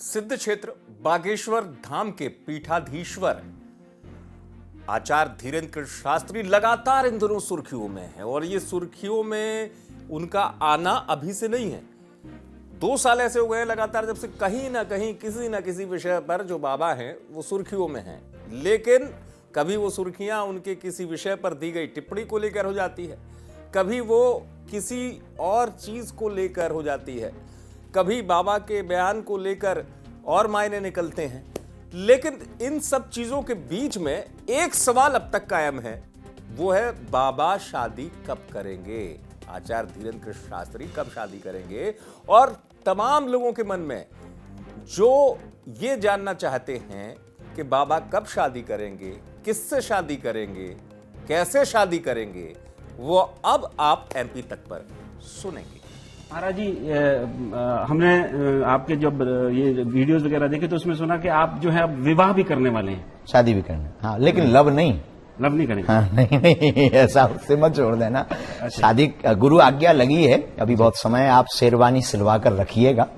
सिद्ध क्षेत्र बागेश्वर धाम के पीठाधीश्वर आचार्य धीरेन्द्र शास्त्री लगातार इन दिनों सुर्खियों में है और ये सुर्खियों में उनका आना अभी से नहीं है। 2 साल ऐसे हो गए लगातार जब से कहीं ना कहीं किसी ना किसी विषय पर जो बाबा हैं वो सुर्खियों में हैं, लेकिन कभी वो सुर्खियां उनके किसी विषय पर दी गई टिप्पणी को लेकर हो जाती है, कभी वो किसी और चीज को लेकर हो जाती है, कभी बाबा के बयान को लेकर और मायने निकलते हैं। लेकिन इन सब चीजों के बीच में एक सवाल अब तक कायम है, वो है बाबा शादी कब करेंगे, आचार्य धीरेन्द्र शास्त्री कब शादी करेंगे। और तमाम लोगों के मन में जो ये जानना चाहते हैं कि बाबा कब शादी करेंगे, किससे शादी करेंगे, कैसे शादी करेंगे, वो अब आप एमपी तक पर सुनेंगे। महाराज जी, हमने आपके जब ये वीडियोस वगैरह देखे तो उसमें सुना कि आप जो है अब विवाह भी करने वाले हैं, शादी भी करना। हाँ, लेकिन लव नहीं। लव नहीं करेंगे? हाँ, नहीं ऐसा उससे मत छोड़ देना। शादी गुरु आज्ञा लगी है, अभी बहुत समय है। आप शेरवानी सिलवा कर रखिएगा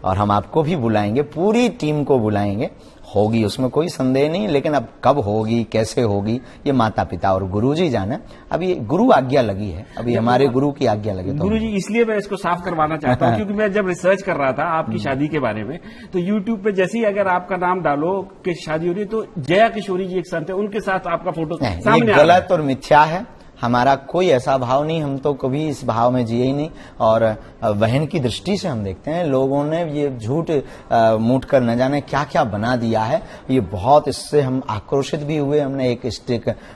और हम आपको भी बुलाएंगे, पूरी टीम को बुलाएंगे। होगी उसमें कोई संदेह नहीं, लेकिन अब कब होगी, कैसे होगी, ये माता पिता और गुरु जी जाने। अभी गुरु आज्ञा लगी है, अभी हमारे गुरु की आज्ञा लगी। तो गुरु जी, इसलिए मैं इसको साफ करवाना चाहता हूँ क्योंकि मैं जब रिसर्च कर रहा था आपकी शादी के बारे में तो यूट्यूब पे जैसे ही अगर आपका नाम डालो कि शादी हो रही है तो जया किशोरी जी एक संत है, उनके साथ आपका फोटो सामने गलत और मिथ्या है। हमारा कोई ऐसा भाव नहीं, हम तो कभी इस भाव में जिए ही नहीं। और बहन की दृष्टि से हम देखते हैं, लोगों ने ये झूठ मूठ कर न जाने क्या क्या बना दिया है। ये बहुत, इससे हम आक्रोशित भी हुए। हमने एक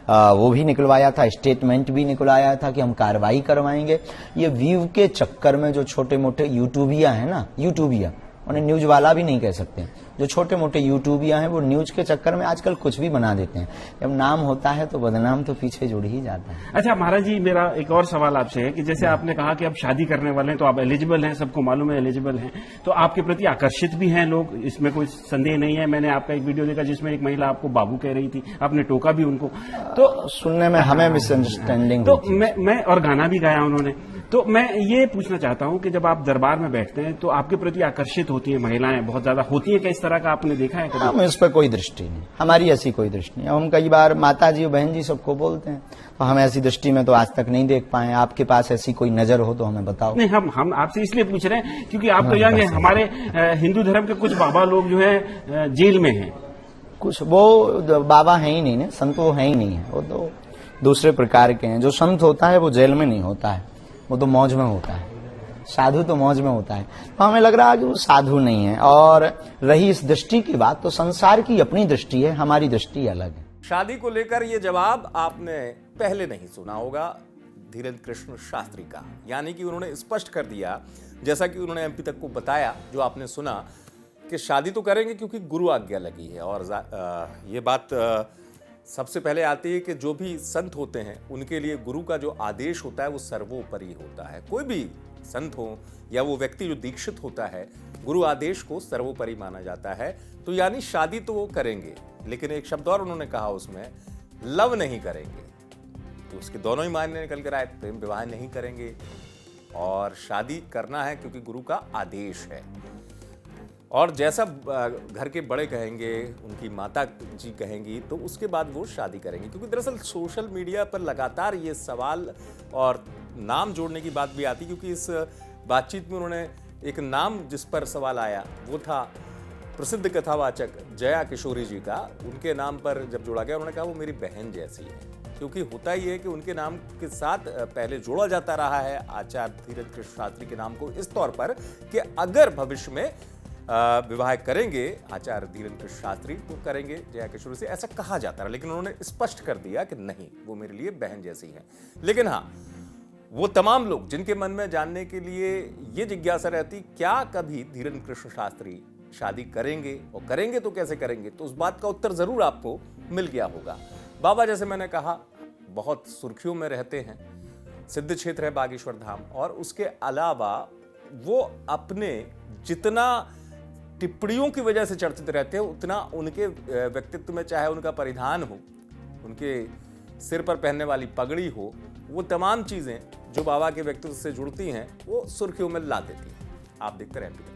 वो भी निकलवाया था, स्टेटमेंट भी निकलवाया था कि हम कार्रवाई करवाएंगे। ये व्यू के चक्कर में जो छोटे मोटे यूट्यूबिया है ना, यूट्यूबिया, उन्हें न्यूज वाला भी नहीं कह सकते, जो छोटे मोटे यूट्यूबिया हैं वो न्यूज के चक्कर में आजकल कुछ भी बना देते हैं। जब नाम होता है तो बदनाम तो पीछे जुड़ ही जाता है। अच्छा महाराज जी, मेरा एक और सवाल आपसे है कि जैसे आपने कहा कि अब शादी करने वाले हैं तो आप एलिजिबल हैं, सबको मालूम है एलिजिबल हैं, तो आपके प्रति आकर्षित भी हैं लोग, इसमें कोई संदेह नहीं है। मैंने आपका एक वीडियो देखा जिसमें एक महिला आपको बाबू कह रही थी, आपने टोका भी उनको, तो सुनने में हमें मिसअंडरस्टैंडिंग। तो मैं और गाना भी गाया उन्होंने। तो मैं ये पूछना चाहता हूं कि जब आप दरबार में बैठते हैं तो आपके प्रति आकर्षित होती है महिलाएं, बहुत ज्यादा होती है क्या? इस तरह का आपने देखा है कभी? हम इस पर कोई दृष्टि नहीं, हमारी ऐसी कोई दृष्टि नहीं। हम कई बार माता जी बहन जी सबको बोलते हैं, तो हम ऐसी दृष्टि में तो आज तक नहीं देख पाए। आपके पास ऐसी कोई नजर हो तो हमें बताओ। नहीं, हम आपसे इसलिए पूछ रहे हैं क्योंकि आप तो जानेंगे हमारे हिंदू धर्म के कुछ बाबा लोग जो है जेल में हैं। कुछ वो बाबा है ही नहीं ना, संत वो है ही नहीं है, वो तो दूसरे प्रकार के हैं। जो संत होता है वो जेल में नहीं होता है, वो तो मौज में होता है। साधु तो मौज में होता है, तो हमें लग रहा है कि वो साधु नहीं है। और रही इस दृष्टि की बात, तो संसार की अपनी दृष्टि है, हमारी दृष्टि अलग है। शादी को लेकर ये जवाब आपने पहले नहीं सुना होगा धीरेन्द्र कृष्ण शास्त्री का, यानी कि उन्होंने स्पष्ट कर दिया, जैसा कि उन्होंने एमपी तक को बताया, जो आपने सुना कि शादी तो करेंगे क्योंकि गुरु आज्ञा लगी है। और ये बात सबसे पहले आती है कि जो भी संत होते हैं उनके लिए गुरु का जो आदेश होता है वो सर्वोपरि होता है। कोई भी संत हो या वो व्यक्ति जो दीक्षित होता है, गुरु आदेश को सर्वोपरि माना जाता है। तो यानी शादी तो वो करेंगे, लेकिन एक शब्द और उन्होंने कहा उसमें, लव नहीं करेंगे। तो उसके दोनों ही मायने निकल कर आए, प्रेम विवाह नहीं करेंगे और शादी करना है क्योंकि गुरु का आदेश है। और जैसा घर के बड़े कहेंगे, उनकी माता जी कहेंगी, तो उसके बाद वो शादी करेंगे। क्योंकि दरअसल सोशल मीडिया पर लगातार ये सवाल और नाम जोड़ने की बात भी आती, क्योंकि इस बातचीत में उन्होंने एक नाम जिस पर सवाल आया वो था प्रसिद्ध कथावाचक जया किशोरी जी का। उनके नाम पर जब जोड़ा गया, उन्होंने कहा वो मेरी बहन जैसी है। क्योंकि होता ही है कि उनके नाम के साथ पहले जोड़ा जाता रहा है आचार्य धीरेन्द्र शास्त्री के नाम को, इस तौर पर कि अगर भविष्य में विवाह करेंगे आचार्य धीरेन्द्र शास्त्री तो करेंगे जया किशोरी से, ऐसा कहा जाता है। लेकिन उन्होंने स्पष्ट कर दिया कि नहीं, वो मेरे लिए बहन जैसी है। लेकिन हाँ, वो तमाम लोग जिनके मन में जानने के लिए ये जिज्ञासा रहती, क्या कभी धीरेन्द्र कृष्ण शास्त्री शादी करेंगे, और करेंगे तो कैसे करेंगे, तो उस बात का उत्तर जरूर आपको मिल गया होगा। बाबा, जैसे मैंने कहा, बहुत सुर्खियों में रहते हैं। सिद्ध क्षेत्र है बागेश्वर धाम, और उसके अलावा वो अपने जितना टिप्पणियों की वजह से चर्चित रहते हैं, उतना उनके व्यक्तित्व में, चाहे उनका परिधान हो, उनके सिर पर पहनने वाली पगड़ी हो, वो तमाम चीजें जो बाबा के व्यक्तित्व से जुड़ती हैं वो सुर्खियों में ला देती हैं। आप देखते रहें।